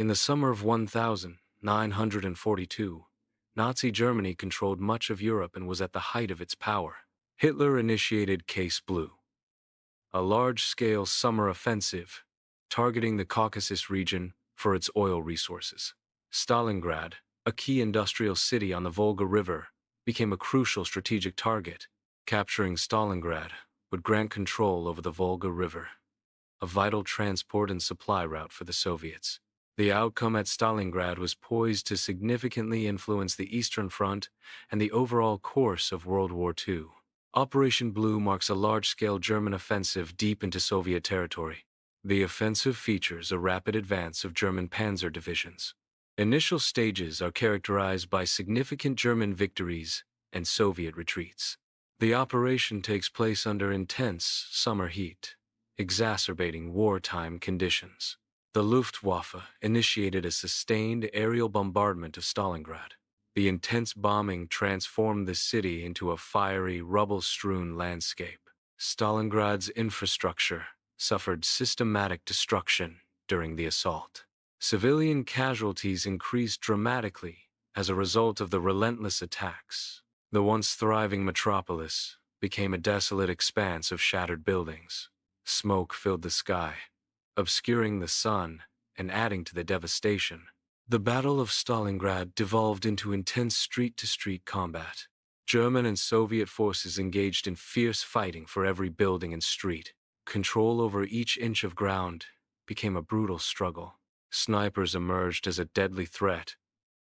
In the summer of 1942, Nazi Germany controlled much of Europe and was at the height of its power. Hitler initiated Case Blue, a large-scale summer offensive targeting the Caucasus region for its oil resources. Stalingrad, a key industrial city on the Volga River, became a crucial strategic target. Capturing Stalingrad would grant control over the Volga River, a vital transport and supply route for the Soviets. The outcome at Stalingrad was poised to significantly influence the Eastern Front and the overall course of World War II. Operation Blue marks a large-scale German offensive deep into Soviet territory. The offensive features a rapid advance of German panzer divisions. Initial stages are characterized by significant German victories and Soviet retreats. The operation takes place under intense summer heat, exacerbating wartime conditions. The Luftwaffe initiated a sustained aerial bombardment of Stalingrad. The intense bombing transformed the city into a fiery, rubble-strewn landscape. Stalingrad's infrastructure suffered systematic destruction during the assault. Civilian casualties increased dramatically as a result of the relentless attacks. The once thriving metropolis became a desolate expanse of shattered buildings. Smoke filled the sky, obscuring the sun and adding to the devastation. The Battle of Stalingrad devolved into intense street-to-street combat. German and Soviet forces engaged in fierce fighting for every building and street. Control over each inch of ground became a brutal struggle. Snipers emerged as a deadly threat,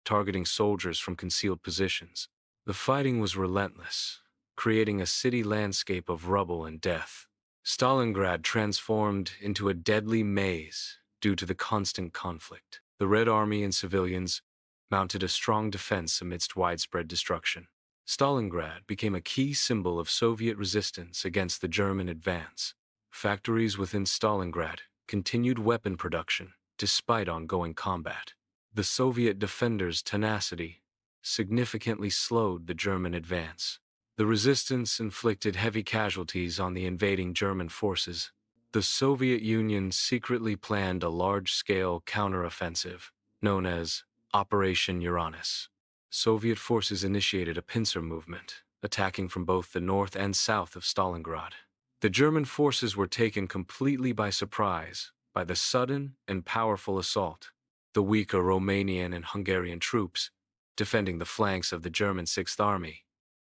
targeting soldiers from concealed positions. The fighting was relentless, creating a city landscape of rubble and death. Stalingrad transformed into a deadly maze due to the constant conflict. The Red Army and civilians mounted a strong defense amidst widespread destruction. Stalingrad became a key symbol of Soviet resistance against the German advance. Factories within Stalingrad continued weapon production despite ongoing combat. The Soviet defenders' tenacity significantly slowed the German advance. The resistance inflicted heavy casualties on the invading German forces. The Soviet Union secretly planned a large-scale counteroffensive, known as Operation Uranus. Soviet forces initiated a pincer movement, attacking from both the north and south of Stalingrad. The German forces were taken completely by surprise by the sudden and powerful assault. The weaker Romanian and Hungarian troops, defending the flanks of the German Sixth Army,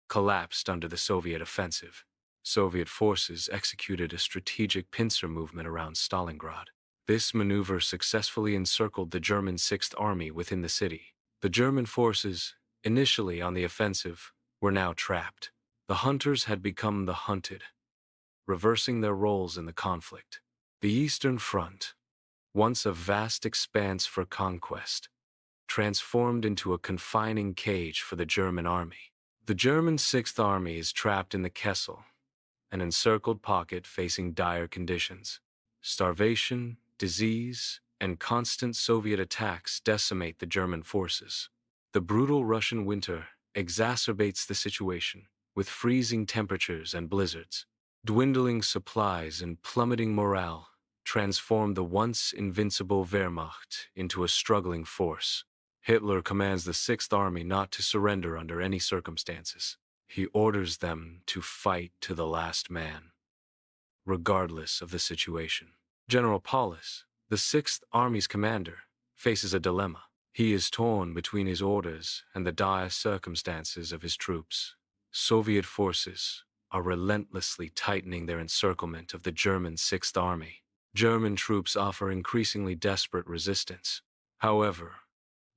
collapsed under the Soviet offensive. Soviet forces executed a strategic pincer movement around Stalingrad. This maneuver successfully encircled the German Sixth Army within the city. The German forces, initially on the offensive, were now trapped. The hunters had become the hunted, reversing their roles in the conflict. The Eastern Front, once a vast expanse for conquest, transformed into a confining cage for the German army. The German Sixth Army is trapped in the Kessel, an encircled pocket facing dire conditions. Starvation, disease, and constant Soviet attacks decimate the German forces. The brutal Russian winter exacerbates the situation, with freezing temperatures and blizzards. Dwindling supplies and plummeting morale transform the once invincible Wehrmacht into a struggling force. Hitler commands the Sixth Army not to surrender under any circumstances. He orders them to fight to the last man, regardless of the situation. General Paulus, the Sixth Army's commander, faces a dilemma. He is torn between his orders and the dire circumstances of his troops. Soviet forces are relentlessly tightening their encirclement of the German Sixth Army. German troops offer increasingly desperate resistance. However,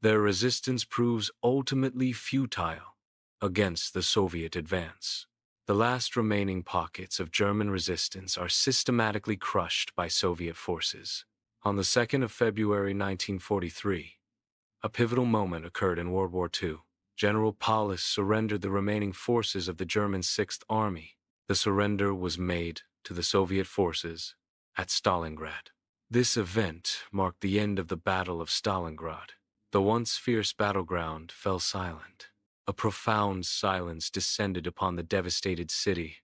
their resistance proves ultimately futile against the Soviet advance. The last remaining pockets of German resistance are systematically crushed by Soviet forces. On the 2nd of February 1943, a pivotal moment occurred in World War II. General Paulus surrendered the remaining forces of the German Sixth Army. The surrender was made to the Soviet forces at Stalingrad. This event marked the end of the Battle of Stalingrad. The once fierce battleground fell silent. A profound silence descended upon the devastated city,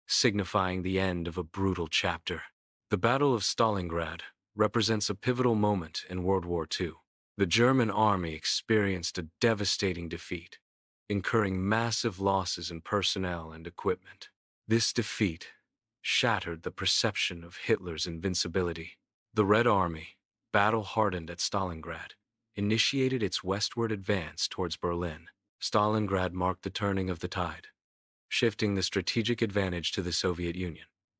signifying the end of a brutal chapter. The Battle of Stalingrad represents a pivotal moment in World War II. The German army experienced a devastating defeat, incurring massive losses in personnel and equipment. This defeat shattered the perception of Hitler's invincibility. The Red Army, battle-hardened at Stalingrad, initiated its westward advance towards Berlin. Stalingrad marked the turning of the tide, shifting the strategic advantage to the Soviet Union.